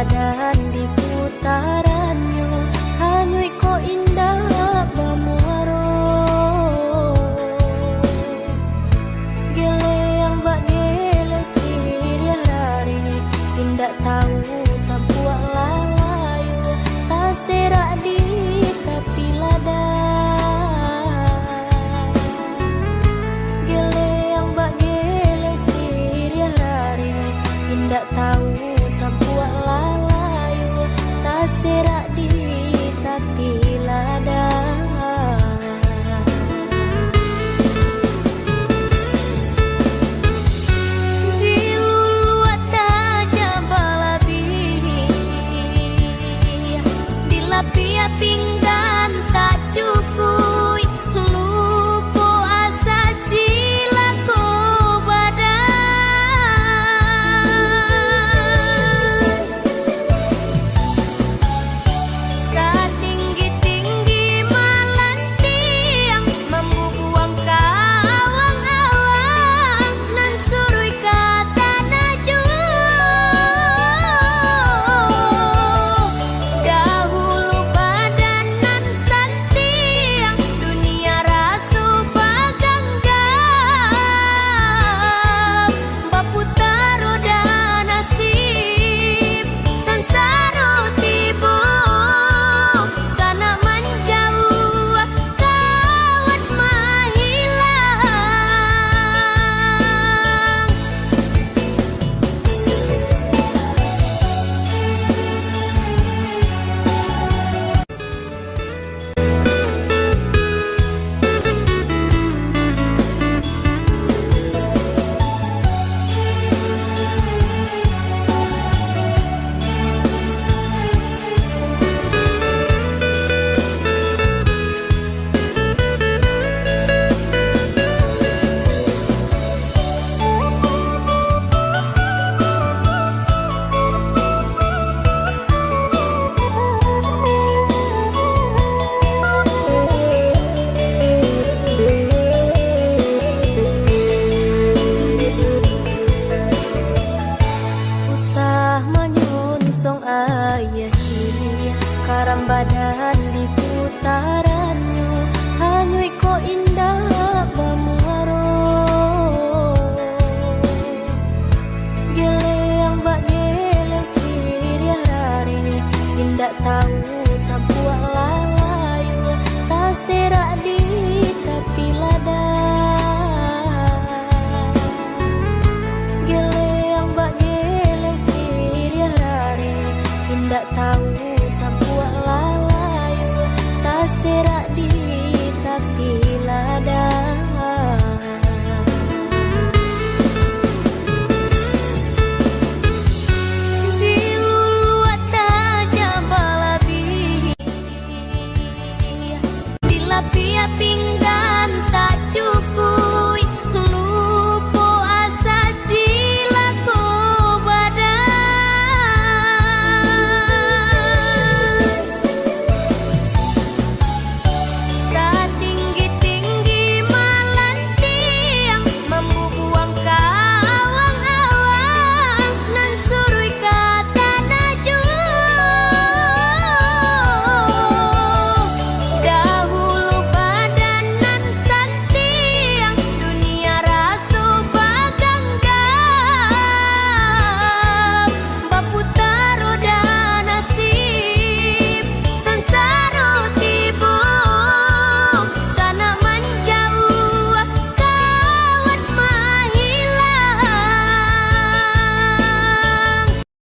badan di putarannya, hanyui ko indah bamuaro. Gele yang bak gele siriah rari, indak tahu sabuak lalayu, tak serak di tapi lada. Gele yang bak gele siriah rari, indak tahu sabuak lalayu, tak serak di tapi lada. Pia pinggan tak cukup lupo asa cilako badan. Setinggi-tinggi malan tiang membubuang kawang-awang nan surui kata najwa. Karam badan di putarannya, hanyui ko indah bamuaro. Gele yang bak gele siriah rari, indak tahu